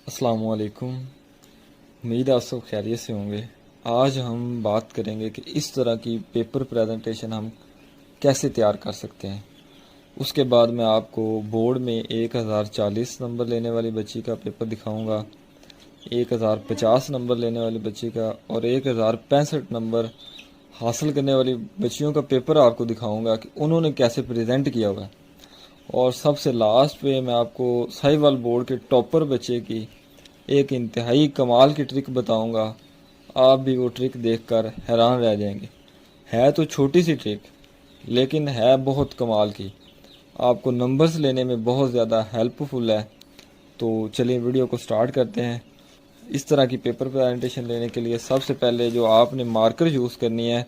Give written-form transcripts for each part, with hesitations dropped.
अस्सलाम वालेकुम। उम्मीद है आप सब खैरियत से होंगे। आज हम बात करेंगे कि इस तरह की पेपर प्रेजेंटेशन हम कैसे तैयार कर सकते हैं। उसके बाद मैं आपको बोर्ड में 1040 नंबर लेने वाली बच्ची का पेपर दिखाऊंगा, 1050 नंबर लेने वाली बच्ची का और 1065 नंबर हासिल करने वाली बच्चियों का पेपर आपको दिखाऊंगा कि उन्होंने कैसे प्रेजेंट किया हुआ है। और सबसे लास्ट पे मैं आपको साहिवाल बोर्ड के टॉपर बच्चे की एक इंतहाई कमाल की ट्रिक बताऊंगा। आप भी वो ट्रिक देखकर हैरान रह जाएंगे। है तो छोटी सी ट्रिक, लेकिन है बहुत कमाल की। आपको नंबर्स लेने में बहुत ज़्यादा हेल्पफुल है। तो चलिए वीडियो को स्टार्ट करते हैं। इस तरह की पेपर प्रेजेंटेशन लेने के लिए सबसे पहले जो आपने मार्कर यूज़ करनी है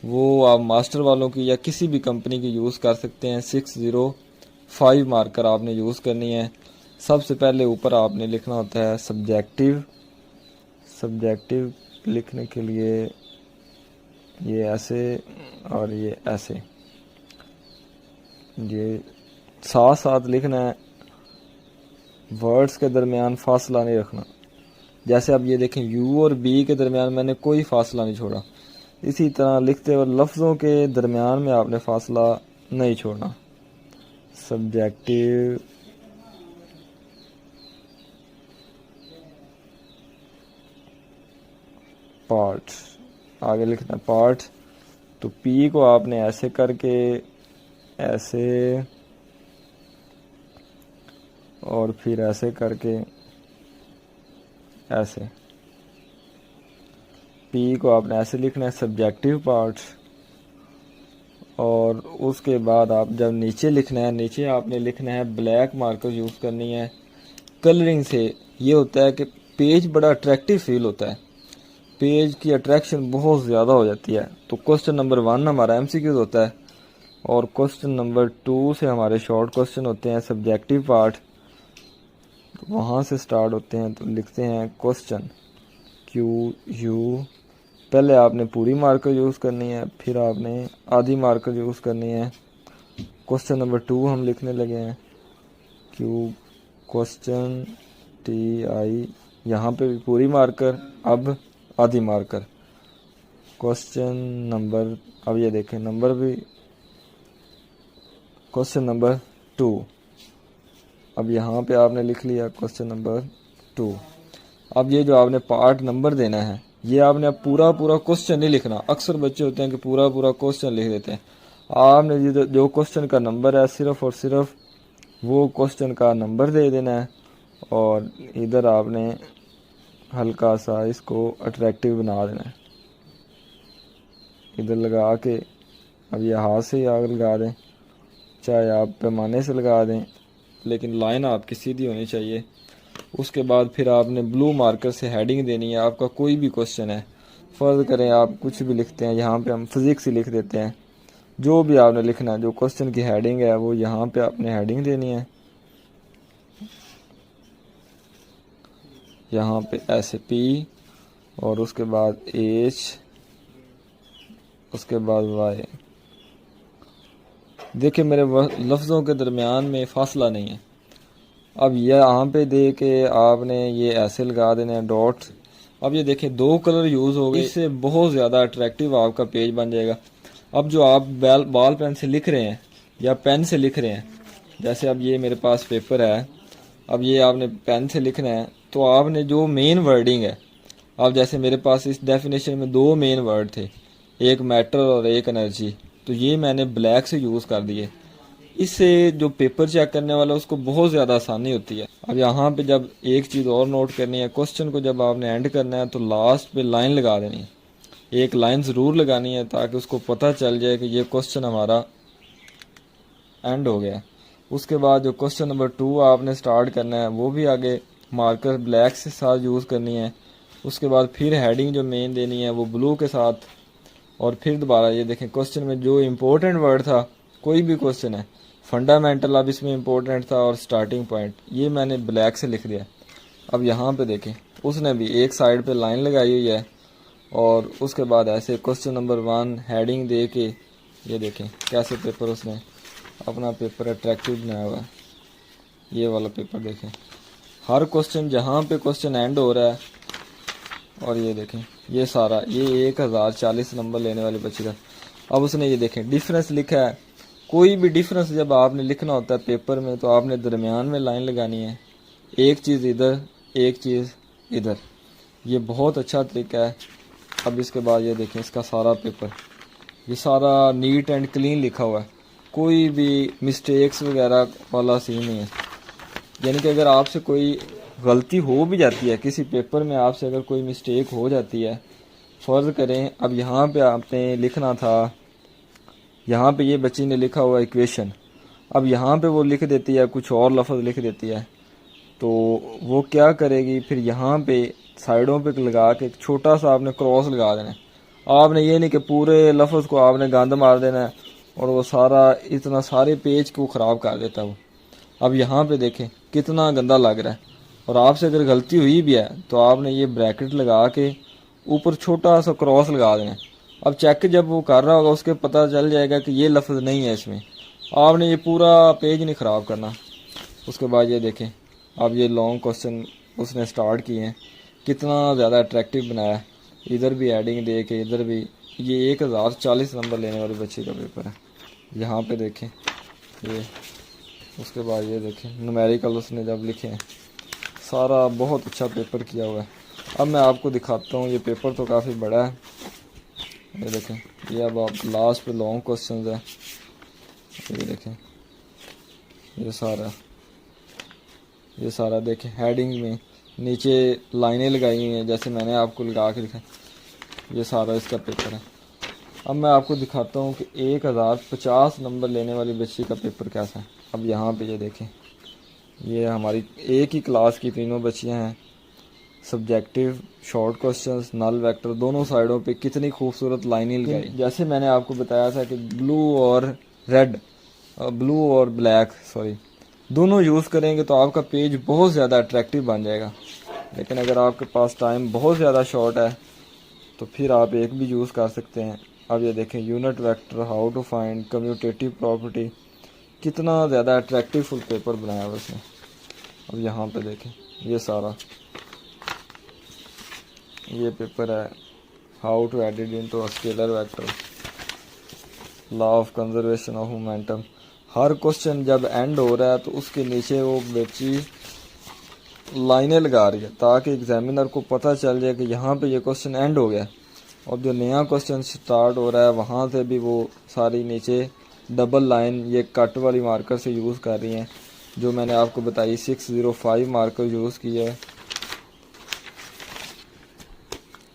वो आप मास्टर वालों की या किसी भी कंपनी की यूज़ कर सकते हैं। 605 मार्कर आपने यूज़ करनी है। सबसे पहले ऊपर आपने लिखना होता है सब्जेक्टिव। सब्जेक्टिव लिखने के लिए ये ऐसे और ये ऐसे, ये साथ साथ लिखना है। वर्ड्स के दरमियान फासला नहीं रखना। जैसे अब ये देखें, यू और बी के दरमियान मैंने कोई फासला नहीं छोड़ा। इसी तरह लिखते हुए लफ्ज़ों के दरमियान में आपने फासला नहीं छोड़ना। सब्जेक्टिव पार्ट, आगे लिखना पार्ट। तो पी को आपने ऐसे करके ऐसे और फिर ऐसे करके ऐसे, पी को आपने ऐसे लिखना है सब्जेक्टिव पार्ट। और उसके बाद आप जब नीचे लिखना है, नीचे आपने लिखना है ब्लैक मार्कर यूज़ करनी है। कलरिंग से ये होता है कि पेज बड़ा अट्रैक्टिव फील होता है, पेज की अट्रैक्शन बहुत ज़्यादा हो जाती है। तो क्वेश्चन नंबर 1 हमारा एमसीक्यूज होता है और क्वेश्चन नंबर 2 से हमारे शॉर्ट क्वेश्चन होते हैं सब्जेक्टिव पार्ट। तो वहाँ से स्टार्ट होते हैं। तो लिखते हैं क्वेश्चन क्यू यू। पहले आपने पूरी मार्कर यूज़ करनी है, फिर आपने आधी मार्कर यूज़ करनी है। क्वेश्चन नंबर 2 हम लिखने लगे हैं क्यू क्वेश्चन टी आई, यहाँ पे भी पूरी मार्कर, अब आधी मार्कर। क्वेश्चन नंबर, अब ये देखें नंबर भी, क्वेश्चन नंबर 2, अब यहाँ पे आपने लिख लिया क्वेश्चन नंबर 2। अब ये जो आपने पार्ट नंबर देना है, ये आपने अब पूरा पूरा क्वेश्चन नहीं लिखना। अक्सर बच्चे होते हैं कि पूरा पूरा क्वेश्चन लिख देते हैं। आपने जो क्वेश्चन का नंबर है सिर्फ और सिर्फ वो क्वेश्चन का नंबर दे देना है। और इधर आपने हल्का सा इसको अट्रैक्टिव बना देना है, इधर लगा के। अब ये हाथ से ही आग लगा दें, चाहे आप पैमाने से लगा दें, लेकिन लाइन आपकी सीधी होनी चाहिए। उसके बाद फिर आपने ब्लू मार्कर से हेडिंग देनी है। आपका कोई भी क्वेश्चन है, फ़र्ज़ करें आप कुछ भी लिखते हैं, यहाँ पे हम फिज़िक्स ही लिख देते हैं। जो भी आपने लिखना है, जो क्वेश्चन की हेडिंग है वो यहाँ पे आपने हेडिंग देनी है। यहाँ पे ऐसे पी और उसके बाद एच, उसके बाद वाई। देखिए मेरे लफ्ज़ों के दरमियान में फासला नहीं है। अब ये यहाँ पे दे के आपने ये ऐसे लगा देना है डॉट। अब ये देखें 2 कलर यूज़ हो गए, इससे बहुत ज़्यादा अट्रैक्टिव आपका पेज बन जाएगा। अब जो आप बॉल पेन से लिख रहे हैं या पेन से लिख रहे हैं, जैसे अब ये मेरे पास पेपर है, अब ये आपने पेन से लिखना है, तो आपने जो मेन वर्डिंग है, अब जैसे मेरे पास इस डेफिनेशन में 2 मेन वर्ड थे, एक मैटर और एक एनर्जी, तो ये मैंने ब्लैक से यूज़ कर दिए। इससे जो पेपर चेक करने वाला है उसको बहुत ज़्यादा आसानी होती है। अब यहाँ पे जब एक चीज़ और नोट करनी है, क्वेश्चन को जब आपने एंड करना है तो लास्ट पे लाइन लगा देनी है। एक लाइन ज़रूर लगानी है ताकि उसको पता चल जाए कि ये क्वेश्चन हमारा एंड हो गया। उसके बाद जो क्वेश्चन नंबर 2 आपने स्टार्ट करना है वो भी आगे मार्कर ब्लैक से साथ यूज़ करनी है। उसके बाद फिर हेडिंग जो मेन देनी है वो ब्लू के साथ। और फिर दोबारा ये देखें क्वेश्चन में जो इम्पोर्टेंट वर्ड था, कोई भी क्वेश्चन है, फंडामेंटल अब इसमें इम्पोर्टेंट था और स्टार्टिंग पॉइंट, ये मैंने ब्लैक से लिख दिया। अब यहाँ पे देखें उसने भी एक साइड पे लाइन लगाई हुई है और उसके बाद ऐसे क्वेश्चन नंबर 1 हेडिंग दे के, ये देखें कैसे पेपर उसने अपना पेपर अट्रैक्टिव बनाया हुआ है। ये वाला पेपर देखें, हर क्वेश्चन जहाँ पे क्वेश्चन एंड हो रहा है। और ये देखें ये सारा, ये 1040 नंबर लेने वाले बच्चे का। अब उसने ये देखें डिफरेंस लिखा है। कोई भी डिफरेंस जब आपने लिखना होता है पेपर में तो आपने दरमियान में लाइन लगानी है, एक चीज़ इधर एक चीज़ इधर। ये बहुत अच्छा तरीका है। अब इसके बाद ये देखें इसका सारा पेपर, ये सारा नीट एंड क्लीन लिखा हुआ है, कोई भी मिस्टेक्स वगैरह वाला सीन नहीं है। यानी कि अगर आपसे कोई गलती हो भी जाती है किसी पेपर में, आपसे अगर कोई मिस्टेक हो जाती है, फ़र्ज़ करें अब यहाँ पे आपने लिखना था, यहाँ पे ये बच्ची ने लिखा हुआ इक्वेशन, अब यहाँ पे वो लिख देती है कुछ और लफ्ज़ लिख देती है, तो वो क्या करेगी फिर यहाँ पे साइडों पे लगा के एक छोटा सा आपने क्रॉस लगा देना है। आपने ये नहीं कि पूरे लफ्ज़ को आपने गंद मार देना है और वो सारा इतना सारे पेज को ख़राब कर देता है वो। अब यहाँ पे देखें कितना गंदा लग रहा है। और आपसे अगर गलती हुई भी है तो आपने ये ब्रैकेट लगा के ऊपर छोटा सा क्रॉस लगा देना है। अब चेक जब वो कर रहा होगा उसके पता चल जाएगा कि ये लफ्ज़ नहीं है इसमें। आपने ये पूरा पेज नहीं ख़राब करना। उसके बाद ये देखें अब ये लॉन्ग क्वेश्चन उसने स्टार्ट किए हैं, कितना ज़्यादा अट्रैक्टिव बनाया है। इधर भी एडिंग दे के इधर भी। ये 1040 नंबर लेने वाले बच्चे का पेपर है। यहाँ पे देखें ये। उसके बाद ये देखें न्यूमेरिकल उसने जब लिखे हैं, सारा बहुत अच्छा पेपर किया हुआ है। अब मैं आपको दिखाता हूँ, ये पेपर तो काफ़ी बड़ा है। ये देखें ये अब आप लास्ट पे लॉन्ग क्वेश्चंस है। ये देखें ये सारा देखें हेडिंग में नीचे लाइनें लगाई हुई हैं जैसे मैंने आपको लगा के दिखा। ये सारा इसका पेपर है। अब मैं आपको दिखाता हूँ कि 1050 नंबर लेने वाली बच्ची का पेपर कैसा है। अब यहाँ पे ये देखें, ये हमारी एक ही क्लास की तीनों बच्चियाँ हैं। Subjective, short questions, null vector, दोनों साइडों पे कितनी खूबसूरत लाइनें लगाई। जैसे मैंने आपको बताया था कि ब्लू और ब्लैक दोनों यूज़ करेंगे तो आपका पेज बहुत ज़्यादा अट्रैक्टिव बन जाएगा। लेकिन अगर आपके पास टाइम बहुत ज़्यादा शॉर्ट है तो फिर आप एक भी यूज़ कर सकते हैं। अब ये देखें unit vector, how to find, commutative property, कितना ज़्यादा अट्रैक्टिव फुल पेपर बनाया हुआ उसने। अब यहाँ पे देखें ये सारा ये पेपर है, how to edit into scalar vector, law of conservation of momentum. हर क्वेश्चन जब एंड हो रहा है तो उसके नीचे वो बच्ची लाइनें लगा रही है ताकि एग्जामिनर को पता चल जाए कि यहाँ पे ये क्वेश्चन एंड हो गया और जो नया क्वेश्चन स्टार्ट हो रहा है वहाँ से भी वो सारी नीचे डबल लाइन ये कट वाली मार्कर से यूज़ कर रही हैं, जो मैंने आपको बताई 605 मार्कर यूज़ किया है।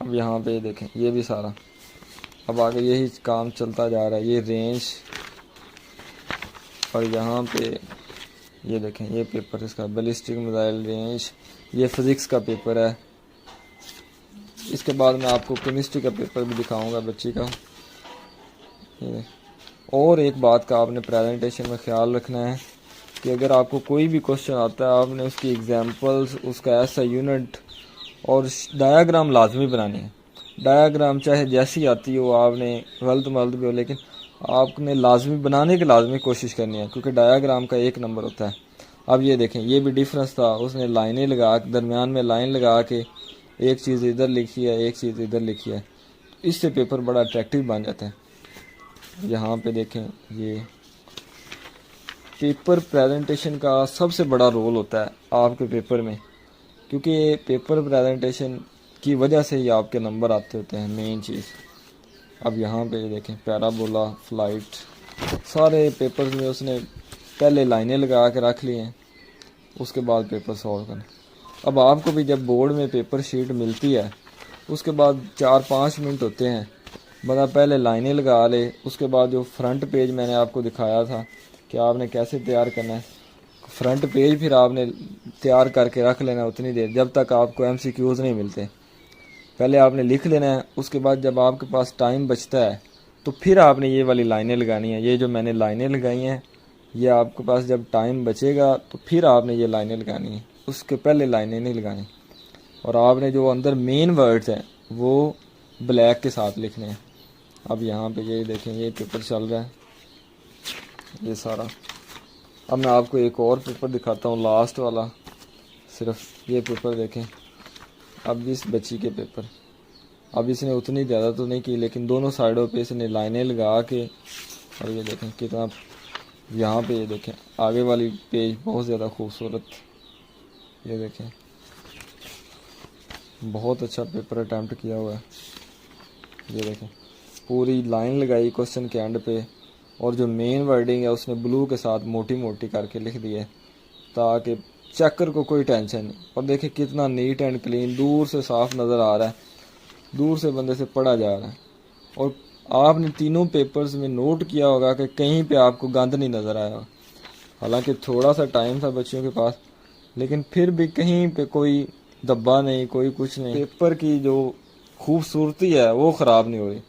अब यहाँ पे देखें ये भी सारा, अब आगे यही काम चलता जा रहा है। ये रेंज और यहाँ पे ये देखें ये पेपर इसका बैलिस्टिक मिसाइल रेंज, ये फिज़िक्स का पेपर है। इसके बाद मैं आपको केमिस्ट्री का पेपर भी दिखाऊंगा बच्ची का। ये और एक बात का आपने प्रेजेंटेशन में ख्याल रखना है कि अगर आपको कोई भी क्वेश्चन आता है आपने उसकी एग्जांपल्स, उसका ऐसा यूनिट और डायाग्राम लाजमी बनानी है। डायाग्राम चाहे जैसी आती हो, आपने गलत मलत भी हो, लेकिन आपने लाजमी बनाने की लाजमी कोशिश करनी है क्योंकि डायाग्राम का 1 नंबर होता है। अब ये देखें ये भी डिफरेंस था, उसने लाइनें लगा के दरमियान में लाइन लगा के एक चीज़ इधर लिखी है एक चीज़ इधर लिखी है, इससे पेपर बड़ा अट्रैक्टिव बन जाता है। यहाँ पे देखें ये पेपर प्रेजेंटेशन का सबसे बड़ा रोल होता है आपके पेपर में, क्योंकि पेपर प्रेजेंटेशन की वजह से ही आपके नंबर आते होते हैं मेन चीज़। अब यहाँ पे देखें पैराबोला, फ्लाइट, सारे पेपर्स में उसने पहले लाइनें लगा के रख ली हैं, उसके बाद पेपर सॉल्व करना। अब आपको भी जब बोर्ड में पेपर शीट मिलती है उसके बाद 4-5 मिनट होते हैं, बंदा पहले लाइनें लगा ले, उसके बाद जो फ्रंट पेज मैंने आपको दिखाया था कि आपने कैसे तैयार करना है, फ्रंट पेज फिर आपने तैयार करके रख लेना उतनी देर जब तक आपको MCQs नहीं मिलते। पहले आपने लिख लेना है, उसके बाद जब आपके पास टाइम बचता है तो फिर आपने ये वाली लाइनें लगानी है। ये जो मैंने लाइनें लगाई हैं ये आपके पास जब टाइम बचेगा तो फिर आपने ये लाइनें लगानी है, उसके पहले लाइनें नहीं लगानी। और आपने जो अंदर मेन वर्ड्स हैं वो ब्लैक के साथ लिखने हैं। अब यहाँ पे ये देखें ये पेपर चल रहा है ये सारा। अब मैं आपको एक और पेपर दिखाता हूँ, लास्ट वाला सिर्फ ये पेपर देखें। अब इस बच्ची के पेपर, अब इसने उतनी ज़्यादा तो नहीं की, लेकिन दोनों साइडों पे इसने लाइनें लगा के, और ये देखें कितना, यहाँ पे ये देखें आगे वाली पेज बहुत ज़्यादा खूबसूरत, ये देखें बहुत अच्छा पेपर अटैम्प्ट किया हुआ है। ये देखें पूरी लाइन लगाई क्वेश्चन के एंड पे, और जो मेन वर्डिंग है उसने ब्लू के साथ मोटी मोटी करके लिख दी है ताकि चेकर को कोई टेंशन नहीं। और देखें कितना नीट एंड क्लीन, दूर से साफ नज़र आ रहा है, दूर से बंदे से पढ़ा जा रहा है। और आपने तीनों पेपर्स में नोट किया होगा कि कहीं पे आपको गंद नहीं नज़र आया। हालांकि थोड़ा सा टाइम था बच्चों के पास, लेकिन फिर भी कहीं पे कोई धब्बा नहीं, कोई कुछ नहीं। पेपर की जो खूबसूरती है वो ख़राब नहीं हो रही।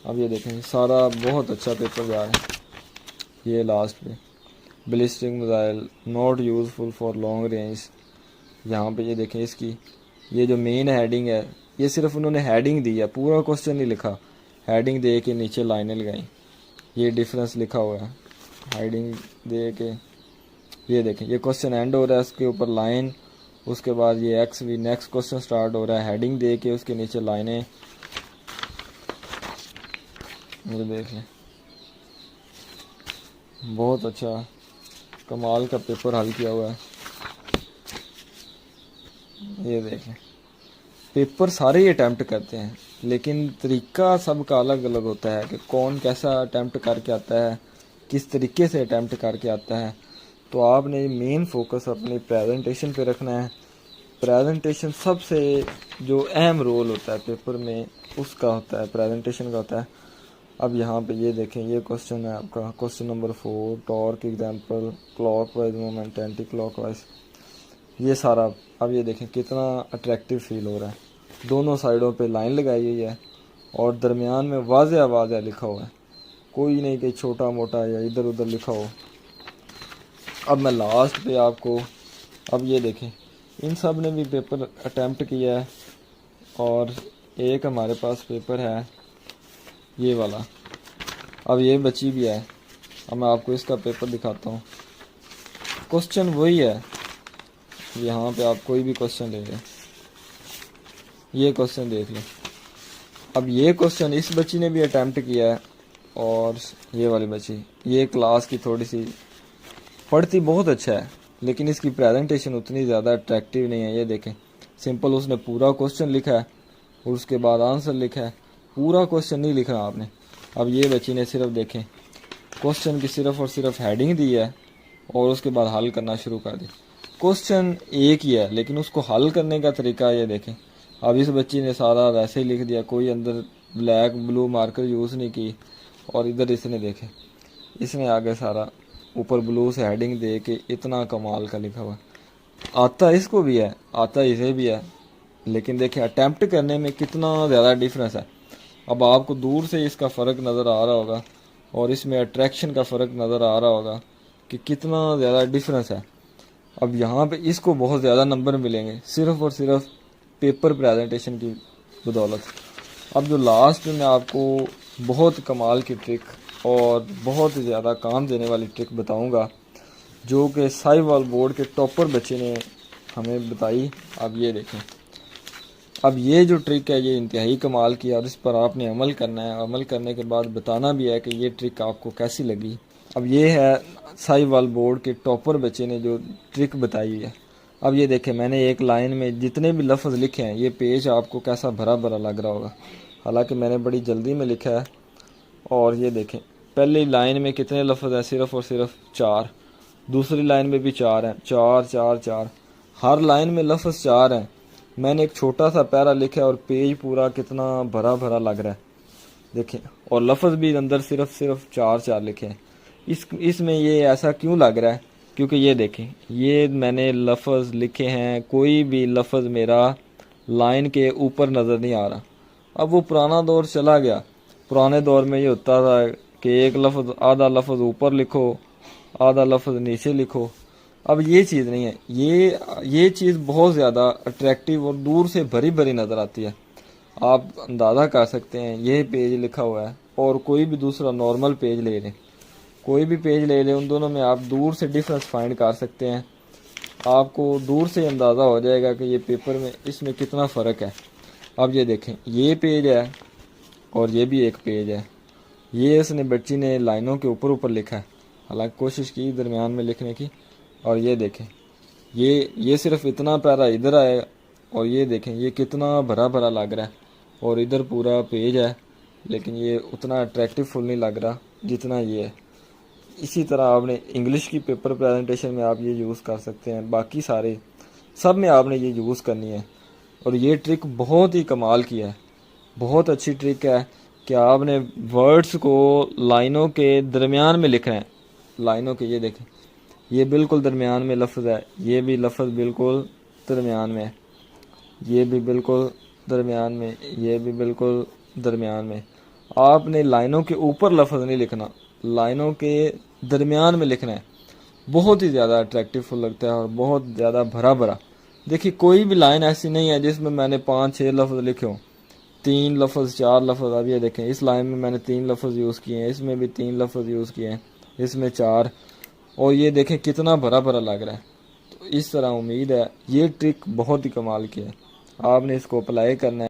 अब ये देखें सारा बहुत अच्छा पेपर जा रहा है। ये लास्ट पे ballistic missile not useful for long range, यहाँ पे ये देखें इसकी ये जो मेन हेडिंग है, ये सिर्फ उन्होंने हेडिंग दी है, पूरा क्वेश्चन नहीं लिखा। हेडिंग दे के नीचे लाइनें लगाई, ये डिफरेंस लिखा हुआ है। हेडिंग दे के ये देखें ये क्वेश्चन एंड हो रहा है, उसके ऊपर लाइन, उसके बाद ये एक्स भी नेक्स्ट क्वेश्चन स्टार्ट हो रहा है। हेडिंग दे के उसके नीचे लाइनें, ये देख लें बहुत अच्छा कमाल का पेपर हल किया हुआ है। ये देखें पेपर सारे ही अटैम्प्ट करते हैं, लेकिन तरीका सबका अलग अलग होता है कि कौन कैसा अटैम्प्ट करके आता है, किस तरीके से अटैम्प्ट करके आता है। तो आपने मेन फोकस अपनी प्रेजेंटेशन पे रखना है। प्रेजेंटेशन सबसे जो अहम रोल होता है पेपर में उसका होता है, प्रेजेंटेशन का होता है। अब यहाँ पे ये देखें ये क्वेश्चन है आपका question number 4, torque example, clockwise movement, anti clockwise, ये सारा। अब ये देखें कितना अट्रैक्टिव फील हो रहा है। दोनों साइडों पे लाइन लगाई हुई है और दरमियान में वाज़े वाज़े लिखा हुआ है, कोई नहीं कि छोटा मोटा या इधर उधर लिखा हो। अब मैं लास्ट पे आपको, अब ये देखें इन सब ने भी पेपर अटैम्प्ट किया है, और एक हमारे पास पेपर है ये वाला। अब ये बची भी है, अब मैं आपको इसका पेपर दिखाता हूँ। क्वेश्चन वही है, यहाँ पे आप कोई भी क्वेश्चन ले लें, ये क्वेश्चन देख लें। अब ये क्वेश्चन इस बच्ची ने भी अटैम्प्ट किया है, और ये वाली बच्ची, ये क्लास की थोड़ी सी पढ़ती बहुत अच्छा है, लेकिन इसकी प्रेजेंटेशन उतनी ज़्यादा अट्रैक्टिव नहीं है। ये देखें सिंपल उसने पूरा क्वेश्चन लिखा है और उसके बाद आंसर लिखा है, पूरा क्वेश्चन नहीं लिखना आपने। अब ये बच्ची ने सिर्फ देखें क्वेश्चन की सिर्फ और सिर्फ हेडिंग दी है और उसके बाद हल करना शुरू कर दी। क्वेश्चन एक ही है, लेकिन उसको हल करने का तरीका ये देखें। अब इस बच्ची ने सारा वैसे ही लिख दिया, कोई अंदर ब्लैक ब्लू मार्कर यूज़ नहीं की, और इधर इसने देखे इसने आगे सारा ऊपर ब्लू से हेडिंग दे के इतना कमाल का लिखा हुआ। आता इसको भी है, आता इसे भी है, लेकिन देखें अटैम्प्ट करने में कितना ज़्यादा डिफरेंस है। अब आपको दूर से इसका फ़र्क नज़र आ रहा होगा और इसमें अट्रैक्शन का फ़र्क नज़र आ रहा होगा कि कितना ज़्यादा डिफरेंस है। अब यहाँ पे इसको बहुत ज़्यादा नंबर मिलेंगे सिर्फ़ और सिर्फ पेपर प्रेजेंटेशन की बदौलत। अब जो लास्ट में मैं आपको बहुत कमाल की ट्रिक और बहुत ज़्यादा काम देने वाली ट्रिक बताऊंगा, जो कि साहिवाल बोर्ड के टॉपर बच्चे ने हमें बताई। अब ये देखें, अब ये जो ट्रिक है ये इंतहाई कमाल की है और इस पर आपने अमल करना है। अमल करने के बाद बताना भी है कि ये ट्रिक आपको कैसी लगी। अब ये है साहिवाल बोर्ड के टॉपर बच्चे ने जो ट्रिक बताई है। अब ये देखें मैंने एक लाइन में जितने भी लफ्ज़ लिखे हैं, ये पेज आपको कैसा भरा भरा लग रहा होगा, हालांकि मैंने बड़ी जल्दी में लिखा है। और ये देखें पहली लाइन में कितने लफ्ज़ हैं, सिर्फ़ और सिर्फ 4। दूसरी लाइन में भी 4 हैं, 4 4 4, हर लाइन में लफ्ज़ 4 हैं। मैंने एक छोटा सा पैरा लिखा है और पेज पूरा कितना भरा भरा लग रहा है देखें, और लफ्ज़ भी अंदर सिर्फ 4 4 लिखे हैं। इसमें ये ऐसा क्यों लग रहा है, क्योंकि ये देखें ये मैंने लफ्ज़ लिखे हैं, कोई भी लफ्ज़ मेरा लाइन के ऊपर नज़र नहीं आ रहा। अब वो पुराना दौर चला गया, पुराने दौर में ये होता था कि एक लफ्ज़ आधा लफ्ज़ ऊपर लिखो, आधा लफ्ज़ नीचे लिखो। अब ये चीज़ नहीं है, ये चीज़ बहुत ज़्यादा अट्रैक्टिव और दूर से भरी भरी नज़र आती है। आप अंदाज़ा कर सकते हैं, ये पेज लिखा हुआ है और कोई भी दूसरा नॉर्मल पेज ले लें, कोई भी पेज ले लें, उन दोनों में आप दूर से डिफरेंस फाइंड कर सकते हैं। आपको दूर से अंदाज़ा हो जाएगा कि ये पेपर में इसमें कितना फ़र्क है। अब ये देखें, ये पेज है और ये भी एक पेज है। ये इसने बच्ची ने लाइनों के ऊपर ऊपर लिखा है, हालांकि कोशिश की दरमियान में लिखने की। और ये देखें, ये सिर्फ इतना प्यारा इधर आएगा और ये देखें ये कितना भरा भरा लग रहा है। और इधर पूरा पेज है, लेकिन ये उतना अट्रैक्टिव फुल नहीं लग रहा जितना ये है। इसी तरह आपने इंग्लिश की पेपर प्रेजेंटेशन में आप ये यूज़ कर सकते हैं, बाकी सारे सब में आपने ये यूज़ करनी है। और ये ट्रिक बहुत ही कमाल की है, बहुत अच्छी ट्रिक है कि आपने वर्ड्स को लाइनों के दरमियान में लिखना है। लाइनों के, ये देखें, ये बिल्कुल दरमियान में लफ्ज़ है, ये भी लफ्ज़ बिल्कुल दरमियान में है, ये भी बिल्कुल दरमियान में, ये भी बिल्कुल दरमियान में। आपने लाइनों के ऊपर लफ्ज़ नहीं लिखना, लाइनों के दरमियान में लिखना है। बहुत ही ज़्यादा अट्रैक्टिव लगता है और बहुत ज़्यादा भरा भरा। देखिए कोई भी लाइन ऐसी नहीं है जिसमें मैंने 5-6 लफ्ज़ लिखे हों, 3 लफ्ज़ 4 लफ्ज़। अब ये देखें, इस लाइन में मैंने 3 लफ्ज़ यूज़ किए हैं, इसमें भी 3 लफ्ज़ यूज़ किए हैं, इसमें 4। और ये देखें कितना भरा भरा लग रहा है। तो इस तरह उम्मीद है ये ट्रिक बहुत ही कमाल की है, आपने इसको अप्लाई करना है।